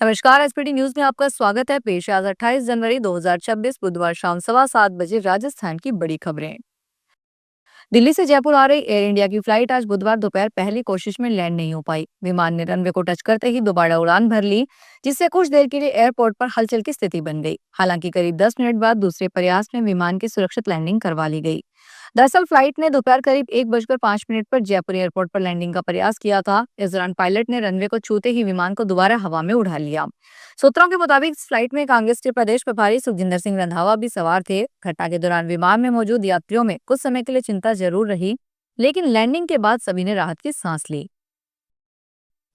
नमस्कार। SPT news में आपका स्वागत है। पेश है आज 28 जनवरी 2026 बुधवार शाम 7:15 बजे राजस्थान की बड़ी खबरें। दिल्ली से जयपुर आ रही एयर इंडिया की फ्लाइट आज बुधवार दोपहर पहली कोशिश में लैंड नहीं हो पाई। विमान ने रनवे को टच करते ही दोबारा उड़ान भर ली, जिससे कुछ देर के लिए एयरपोर्ट पर हलचल की स्थिति बन गई। हालांकि करीब 10 मिनट बाद दूसरे प्रयास में विमान की सुरक्षित लैंडिंग करवा ली गई। दरअसल फ्लाइट ने दोपहर करीब 1:05 पर जयपुर एयरपोर्ट पर लैंडिंग का प्रयास किया था। इस दौरान पायलट ने रनवे को छूते ही विमान को दोबारा हवा में उड़ा लिया। सूत्रों के मुताबिक इस फ्लाइट में कांग्रेस के प्रदेश प्रभारी सुखजिंदर सिंह रंधावा भी सवार थे। घटना के दौरान विमान में मौजूद यात्रियों में कुछ समय के लिए चिंता जरूर रही, लेकिन लैंडिंग के बाद सभी ने राहत की सांस ली।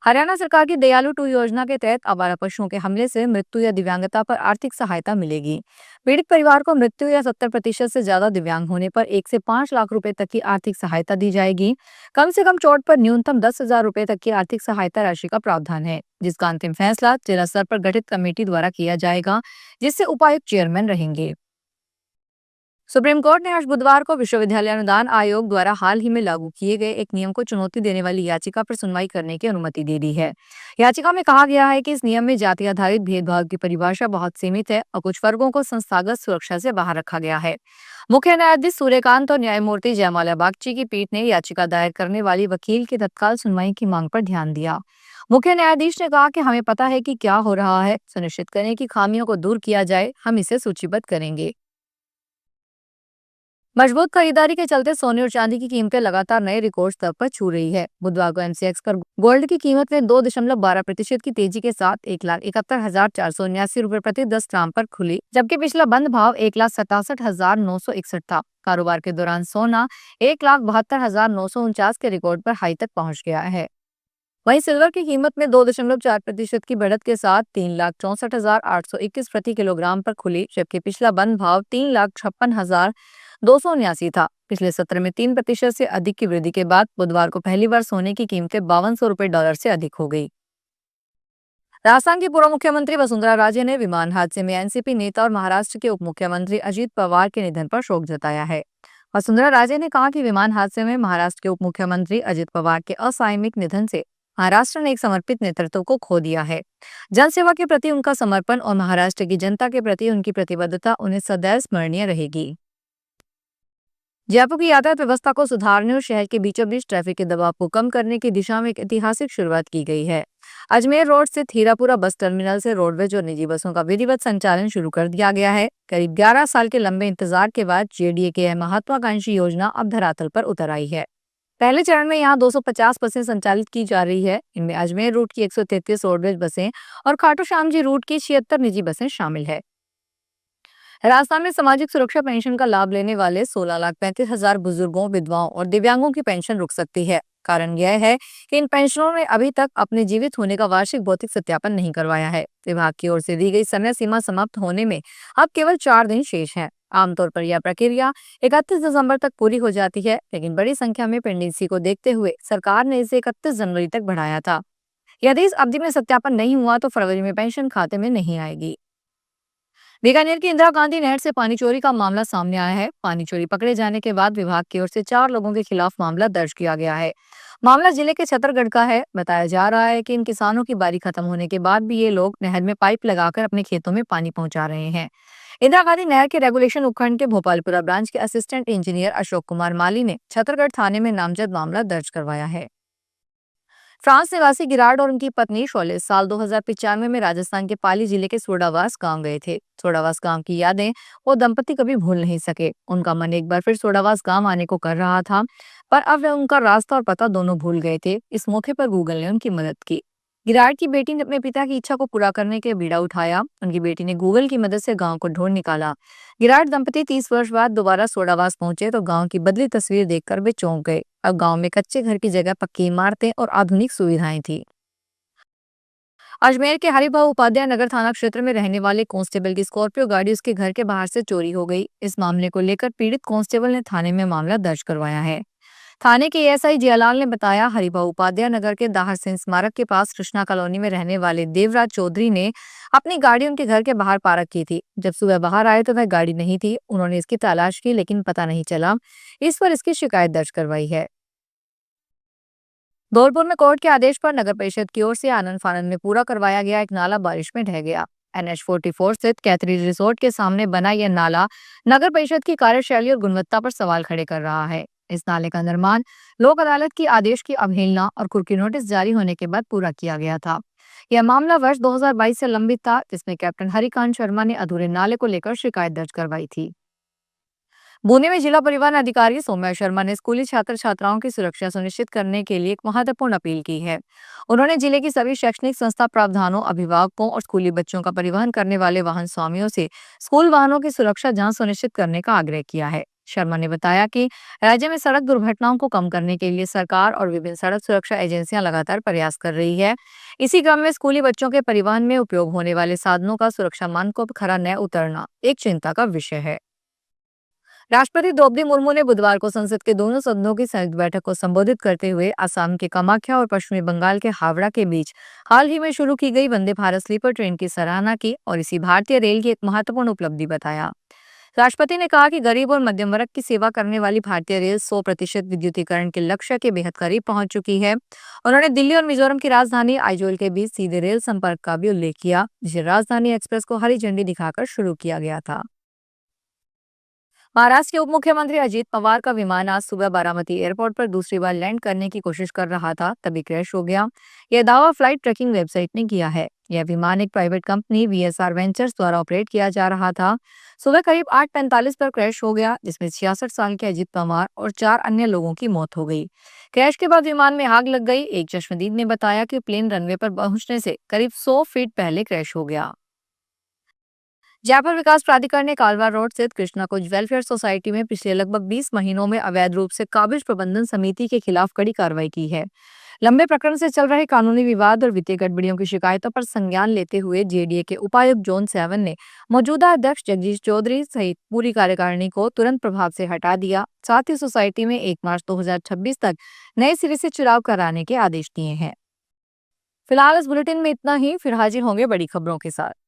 हरियाणा सरकार की दयालु 2 योजना के तहत आवारा पशुओं के हमले से मृत्यु या दिव्यांगता पर आर्थिक सहायता मिलेगी। पीड़ित परिवार को मृत्यु या 70% से ज्यादा दिव्यांग होने पर 1 से 5 लाख रुपए तक की आर्थिक सहायता दी जाएगी। कम से कम चोट पर न्यूनतम 10,000 रुपए तक की आर्थिक सहायता राशि का प्रावधान है, जिसका अंतिम फैसला जिला स्तर पर गठित कमेटी द्वारा किया जाएगा, जिससे उपायुक्त चेयरमैन रहेंगे। सुप्रीम कोर्ट ने आज बुधवार को विश्वविद्यालय अनुदान आयोग द्वारा हाल ही में लागू किए गए एक नियम को चुनौती देने वाली याचिका पर सुनवाई करने की अनुमति दे दी है। याचिका में कहा गया है कि इस नियम में जाति आधारित भेदभाव की परिभाषा बहुत सीमित है और कुछ वर्गों को संस्थागत सुरक्षा से बाहर रखा गया है। मुख्य न्यायाधीश सूर्यकांत और न्यायमूर्ति जयमाल्या बागची की पीठ ने याचिका दायर करने वाली वकील की तत्काल सुनवाई की मांग पर ध्यान दिया। मुख्य न्यायाधीश ने कहा कि हमें पता है कि क्या हो रहा है, सुनिश्चित करें कि खामियों को दूर किया जाए, हम इसे सूचीबद्ध करेंगे। मजबूत खरीदारी के चलते सोने और चांदी की कीमतें लगातार नए रिकॉर्ड स्तर पर छू रही है। बुधवार को एमसीएक्स पर गोल्ड की कीमत में 2.12% की तेजी के साथ 1,71,479 रुपए प्रति 10 ग्राम पर खुली, जबकि पिछला बंद भाव 1,67,961 था। कारोबार के दौरान सोना 1,72,949 के रिकॉर्ड पर हाई तक पहुंच गया है। वहीं सिल्वर की कीमत में 2.4% की बढ़त के साथ 3,64,821 प्रति किलोग्राम पर खुली, जबकि पिछला बंद भाव 3,56,279 था। पिछले सत्र में 3% से अधिक की वृद्धि के बाद बुधवार को पहली बार सोने की कीमतें 5,200 रुपए डॉलर से अधिक हो गई। राजस्थान की पूर्व मुख्यमंत्री वसुंधरा राजे ने विमान हादसे में एनसीपी नेता और महाराष्ट्र के उप मुख्यमंत्री अजित पवार के निधन पर शोक जताया है। वसुंधरा राजे ने कहा कि विमान हादसे में महाराष्ट्र के उप मुख्यमंत्री अजित पवार के असामयिक निधन से महाराष्ट्र ने एक समर्पित नेतृत्व को खो दिया है। जनसेवा के प्रति उनका समर्पण और महाराष्ट्र की जनता के प्रति उनकी प्रतिबद्धता उन्हें सदैव स्मरणीय रहेगी। जयपुर की यातायात व्यवस्था को सुधारने और शहर के बीचों बीच ट्रैफिक के दबाव को कम करने की दिशा में एक ऐतिहासिक शुरुआत की गई है। अजमेर रोड से हीरापुरा बस टर्मिनल से रोडवेज और निजी बसों का विधिवत संचालन शुरू कर दिया गया है। करीब 11 साल के लंबे इंतजार के बाद जेडीए की यह महत्वाकांक्षी योजना अब धरातल पर उतर आई है। पहले चरण में यहाँ 250 बसें संचालित की जा रही है। इनमें अजमेर रूट की 133 रोडवेज बसें और खाटू श्याम जी रूट की 76 निजी बसें शामिल है। राजस्थान में सामाजिक सुरक्षा पेंशन का लाभ लेने वाले 16,35,000 बुजुर्गों, विधवाओं और दिव्यांगों की पेंशन रुक सकती है। कारण यह है कि इन पेंशनरों ने अभी तक अपने जीवित होने का वार्षिक भौतिक सत्यापन नहीं करवाया है। विभाग की ओर से दी गई समय सीमा समाप्त होने में अब केवल 4 दिन शेष है। आमतौर पर यह प्रक्रिया 31 दिसंबर तक पूरी हो जाती है, लेकिन बड़ी संख्या में पेंडेंसी को देखते हुए सरकार ने इसे 31 जनवरी तक बढ़ाया था। यदि इस अवधि में सत्यापन नहीं हुआ तो फरवरी में पेंशन खाते में नहीं आएगी। बीकानेर की इंदिरा गांधी नहर से पानी चोरी का मामला सामने आया है। पानी चोरी पकड़े जाने के बाद विभाग की ओर से 4 लोगों के खिलाफ मामला दर्ज किया गया है। मामला जिले के छतरगढ़ का है। बताया जा रहा है कि इन किसानों की बारी खत्म होने के बाद भी ये लोग नहर में पाइप लगाकर अपने खेतों में पानी पहुंचा रहे हैं। इंदिरा गांधी नहर के रेगुलेशन उपखंड के भोपालपुरा ब्रांच के असिस्टेंट इंजीनियर अशोक कुमार माली ने छतरगढ़ थाने में नामजद मामला दर्ज करवाया है। फ्रांस निवासी गिरार्ड और उनकी पत्नी शोले साल 2095 में राजस्थान के पाली जिले के सोडावास गांव गए थे। सोडावास गांव की यादें वो दंपति कभी भूल नहीं सके। उनका मन एक बार फिर सोडावास गांव आने को कर रहा था, पर अब वे उनका रास्ता और पता दोनों भूल गए थे। इस मौके पर गूगल ने उनकी मदद की। गिरार्ड की बेटी ने अपने पिता की इच्छा को पूरा करने के बीड़ा उठाया। उनकी बेटी ने गूगल की मदद से गांव को ढूंढ निकाला। गिरार्ड दंपति 30 वर्ष बाद दोबारा सोडावास पहुंचे तो गांव की बदली तस्वीर देखकर वे चौंक गए। अब गांव में कच्चे घर की जगह पक्की इमारतें और आधुनिक सुविधाएं थी। अजमेर के हरिभाऊ उपाध्याय नगर थाना क्षेत्र में रहने वाले कांस्टेबल की स्कॉर्पियो गाड़ी उसके घर के बाहर से चोरी हो गई। इस मामले को लेकर पीड़ित कांस्टेबल ने थाने में मामला दर्ज करवाया है। थाने के एएसआई जियालाल ने बताया, हरिभाऊ उपाध्याय नगर के दाहर सिंह स्मारक के पास कृष्णा कॉलोनी में रहने वाले देवराज चौधरी ने अपनी गाड़ी उनके घर के बाहर पार्क की थी। जब सुबह बाहर आए तो वह गाड़ी नहीं थी। उन्होंने इसकी तलाश की लेकिन पता नहीं चला। इस पर इसकी शिकायत दर्ज करवाई है। धौलपुर में कोर्ट के आदेश पर नगर परिषद की ओर से आनंद फानंद में पूरा करवाया गया एक नाला बारिश में ढह गया। NH44 स्थित कैथरीज रिसोर्ट के सामने बना यह नाला नगर परिषद की कार्यशैली और गुणवत्ता पर सवाल खड़े कर रहा है। इस नाले का निर्माण लोक अदालत की आदेश की अवहेलना और कुर्की नोटिस जारी होने के बाद पूरा किया गया था। यह मामला वर्ष 2022 से लंबित था, जिसमें कैप्टन हरिकांत शर्मा ने अधूरे नाले को लेकर शिकायत दर्ज करवाई थी। पुणे में जिला परिवहन अधिकारी सौम्या शर्मा ने स्कूली छात्र छात्राओं की सुरक्षा सुनिश्चित करने के लिए एक महत्वपूर्ण अपील की है। उन्होंने जिले की सभी शैक्षणिक संस्था प्रावधानों, अभिभावकों और स्कूली बच्चों का परिवहन करने वाले वाहन स्वामियों से स्कूल वाहनों की सुरक्षा जांच सुनिश्चित करने का आग्रह किया है। शर्मा ने बताया कि राज्य में सड़क दुर्घटनाओं को कम करने के लिए सरकार और विभिन्न सड़क सुरक्षा एजेंसियां लगातार प्रयास कर रही है। इसी क्रम में स्कूली बच्चों के परिवहन में उपयोग होने वाले साधनों का सुरक्षा मानकों पर खरा न उतरना एक चिंता का विषय है। राष्ट्रपति द्रौपदी मुर्मू ने बुधवार को संसद के दोनों सदनों की संयुक्त बैठक को संबोधित करते हुए असम के कामाख्या और पश्चिमी बंगाल के हावड़ा के बीच हाल ही में शुरू की गई वंदे भारत स्लीपर ट्रेन की सराहना की और इसी भारतीय रेल की एक महत्वपूर्ण उपलब्धि बताया। राष्ट्रपति ने कहा कि गरीब और मध्यम वर्ग की सेवा करने वाली भारतीय रेल 100% विद्युतीकरण के लक्ष्य के बेहद करीब पहुंच चुकी है। उन्होंने दिल्ली और मिजोरम की राजधानी आइजोल के बीच सीधे रेल संपर्क का भी उल्लेख किया, जिसे राजधानी एक्सप्रेस को हरी झंडी दिखाकर शुरू किया गया था। महाराष्ट्र के उप मुख्यमंत्री अजित पवार का विमान आज सुबह बारामती एयरपोर्ट पर दूसरी बार लैंड करने की कोशिश कर रहा था, तभी क्रैश हो गया। यह दावा फ्लाइट ट्रैकिंग वेबसाइट ने किया है। यह विमान एक प्राइवेट कंपनी VSR वेंचर्स द्वारा ऑपरेट किया जा रहा था। सुबह करीब 8:45 पर क्रैश हो गया, जिसमें 66 साल के अजित पवार और 4 अन्य लोगों की मौत हो गई। क्रैश के बाद विमान में आग लग गई। एक चश्मदीद ने बताया कि प्लेन रनवे पर पहुंचने से करीब 100 फीट पहले क्रैश हो गया। जयपुर विकास प्राधिकरण ने कालवा रोड स्थित कृष्णा कुंज वेलफेयर सोसाइटी में पिछले लगभग 20 महीनों में अवैध रूप से काबिज प्रबंधन समिति के खिलाफ कड़ी कार्रवाई की है। लंबे प्रकरण से चल रहे कानूनी विवाद और वित्तीय गड़बड़ियों की शिकायतों पर संज्ञान लेते हुए JDA के उपायुक्त जोन 7 ने मौजूदा अध्यक्ष जगदीश चौधरी सहित पूरी कार्यकारिणी को तुरंत प्रभाव से हटा दिया। साथ ही सोसाइटी में 1 मार्च 2026 तक नए सिरे से चुनाव कराने के आदेश दिए हैं। फिलहाल इस बुलेटिन में इतना ही, फिर हाजिर होंगे बड़ी खबरों के साथ।